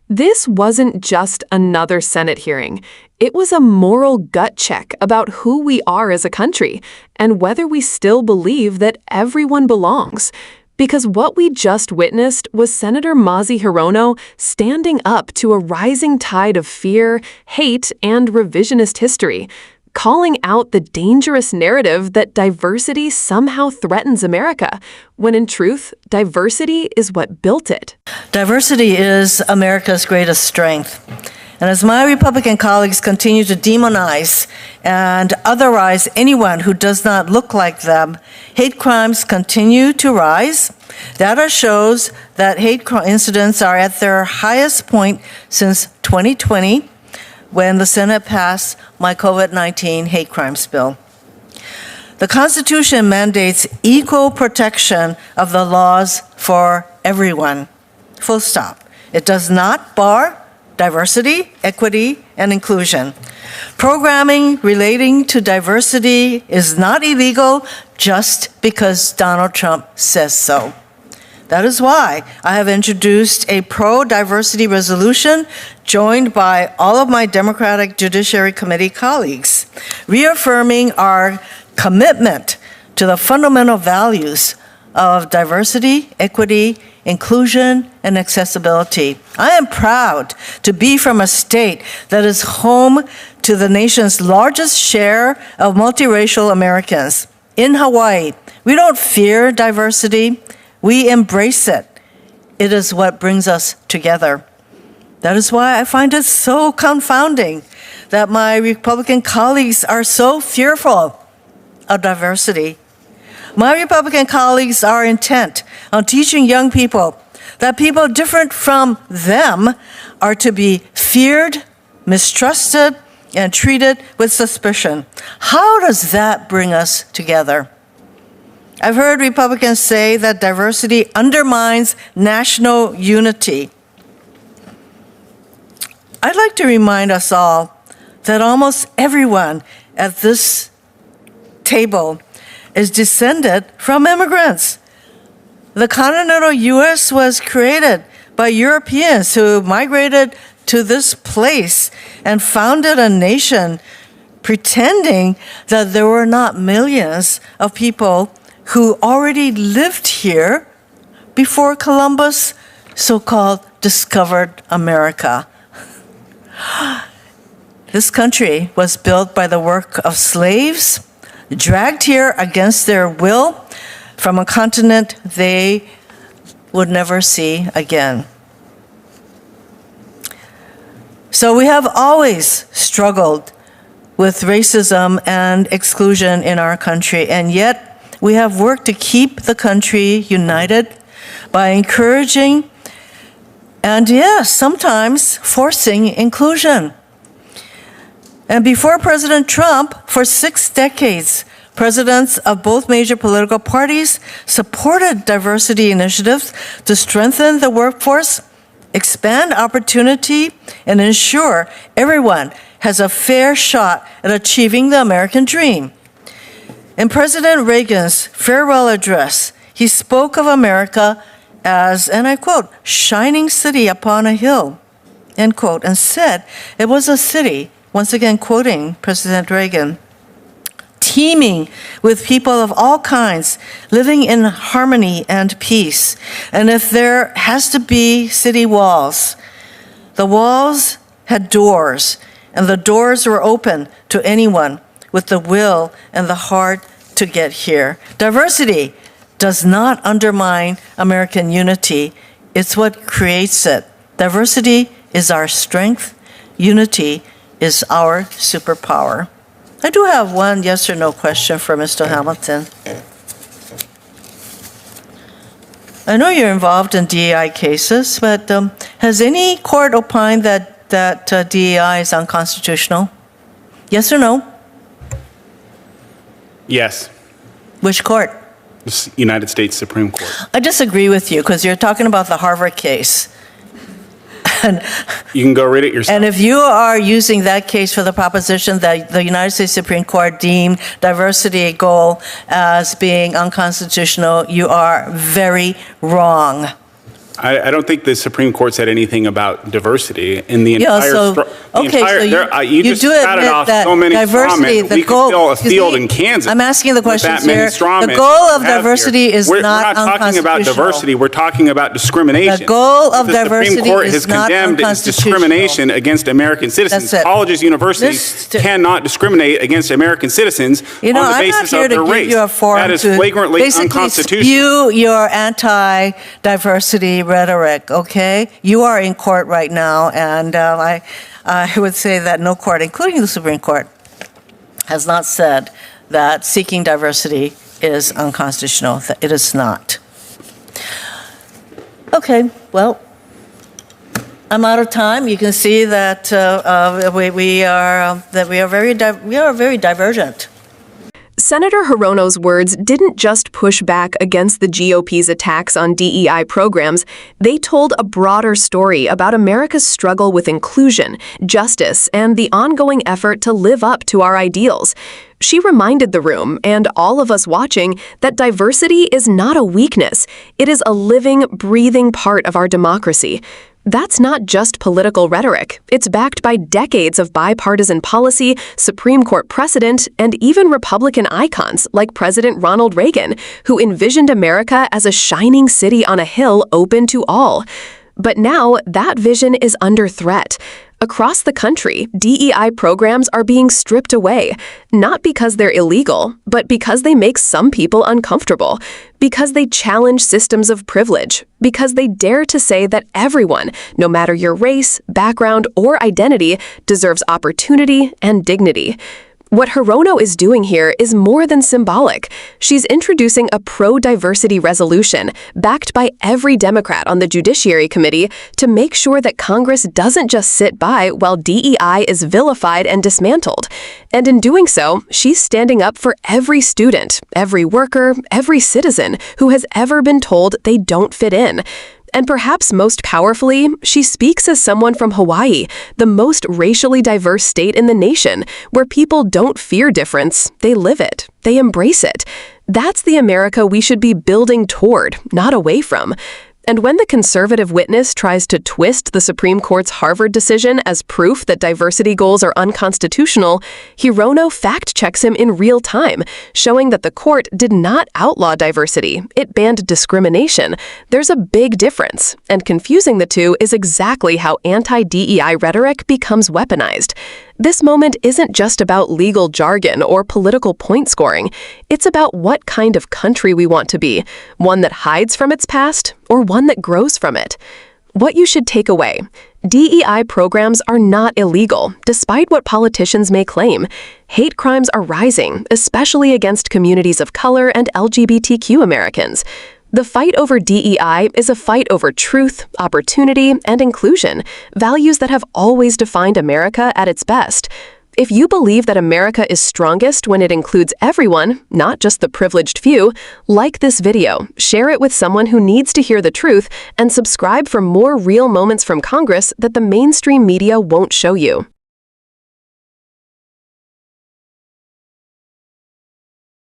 This wasn't just another Senate hearing. It was a moral gut check about who we are as a country and whether we still believe that everyone belongs. Because what we just witnessed was Senator Mazie Hirono standing up to a rising tide of fear, hate, and revisionist history, calling out the dangerous narrative that diversity somehow threatens America, when in truth, diversity is what built it. Diversity is America's greatest strength. And as my Republican colleagues continue to demonize and otherize anyone who does not look like them, hate crimes continue to rise. Data shows that hate incidents are at their highest point since 2020, when the Senate passed my COVID-19 hate crimes bill. The Constitution mandates equal protection of the laws for everyone. Full stop. It does not bar diversity, equity, and inclusion. Programming relating to diversity is not illegal just because Donald Trump says so. That is why I have introduced a pro-diversity resolution joined by all of my Democratic Judiciary Committee colleagues, reaffirming our commitment to the fundamental values of diversity, equity, inclusion, and accessibility. I am proud to be from a state that is home to the nation's largest share of multiracial Americans. In Hawaii, we don't fear diversity, we embrace it. It is what brings us together. That is why I find it so confounding that my Republican colleagues are so fearful of diversity. My Republican colleagues are intent on teaching young people that people different from them are to be feared, mistrusted, and treated with suspicion. How does that bring us together? I've heard Republicans say that diversity undermines national unity. I'd like to remind us all that almost everyone at this table is descended from immigrants. The continental U.S. was created by Europeans who migrated to this place and founded a nation pretending that there were not millions of people who already lived here before Columbus so-called discovered America. This country was built by the work of slaves, dragged here against their will from a continent they would never see again. So we have always struggled with racism and exclusion in our country, and yet we have worked to keep the country united by encouraging and, yes, sometimes forcing inclusion. And before President Trump, for 6 decades, presidents of both major political parties supported diversity initiatives to strengthen the workforce, expand opportunity, and ensure everyone has a fair shot at achieving the American dream. In President Reagan's farewell address, he spoke of America as, and I quote, shining city upon a hill, end quote, and said it was a city, once again quoting President Reagan, teeming with people of all kinds, living in harmony and peace. And if there has to be city walls, the walls had doors, and the doors were open to anyone with the will and the heart to get here. Diversity does not undermine American unity. It's what creates it. Diversity is our strength. Unity is our superpower. I do have one yes or no question for Mr. Hamilton. I know you're involved in DEI cases, but has any court opined that DEI is unconstitutional? Yes or no? Yes. Which court? The United States Supreme Court. I disagree with you because you're talking about the Harvard case. And, you can go read it yourself. And if you are using that case for the proposition that the United States Supreme Court deemed diversity goal as being unconstitutional, you are very wrong. I don't think the Supreme Court said anything about diversity in the entire. You just do rattled admit off that so many diversity, strawmen. the We goal. could fill a field in Kansas. I'm asking the question, with that many sir. strawmen The goal of we have diversity here. is We're not not talking about diversity. We're talking about discrimination. The goal of the diversity Supreme Court is has not condemned discrimination against American citizens. That's it. Colleges, universities cannot discriminate against American citizens on the I'm basis not here of their to race. give you a forum That is to flagrantly basically unconstitutional. spew your anti-diversity rhetoric, okay? You are in court right now, and I would say that no court, including the Supreme Court, has not said that seeking diversity is unconstitutional. It is not. Okay, well, I'm out of time. You can see that we are very divergent. Senator Hirono's words didn't just push back against the GOP's attacks on DEI programs, they told a broader story about America's struggle with inclusion, justice, and the ongoing effort to live up to our ideals. She reminded the room, and all of us watching, that diversity is not a weakness. It is a living, breathing part of our democracy. That's not just political rhetoric. It's backed by decades of bipartisan policy, Supreme Court precedent, and even Republican icons like President Ronald Reagan, who envisioned America as a shining city on a hill open to all. But now that vision is under threat. Across the country, DEI programs are being stripped away, not because they're illegal, but because they make some people uncomfortable, because they challenge systems of privilege, because they dare to say that everyone, no matter your race, background, or identity, deserves opportunity and dignity. What Hirono is doing here is more than symbolic. She's introducing a pro-diversity resolution backed by every Democrat on the Judiciary Committee to make sure that Congress doesn't just sit by while DEI is vilified and dismantled. And in doing so, she's standing up for every student, every worker, every citizen who has ever been told they don't fit in. And perhaps most powerfully, she speaks as someone from Hawaii, the most racially diverse state in the nation, where people don't fear difference, they live it, they embrace it. That's the America we should be building toward, not away from. And when the conservative witness tries to twist the Supreme Court's Harvard decision as proof that diversity goals are unconstitutional, Hirono fact-checks him in real time, showing that the court did not outlaw diversity, it banned discrimination. There's a big difference, and confusing the two is exactly how anti-DEI rhetoric becomes weaponized. This moment isn't just about legal jargon or political point scoring. It's about what kind of country we want to be, one that hides from its past or one that grows from it. What you should take away: DEI programs are not illegal, despite what politicians may claim. Hate crimes are rising, especially against communities of color and LGBTQ Americans. The fight over DEI is a fight over truth, opportunity, and inclusion, values that have always defined America at its best. If you believe that America is strongest when it includes everyone, not just the privileged few, like this video, share it with someone who needs to hear the truth, and subscribe for more real moments from Congress that the mainstream media won't show you.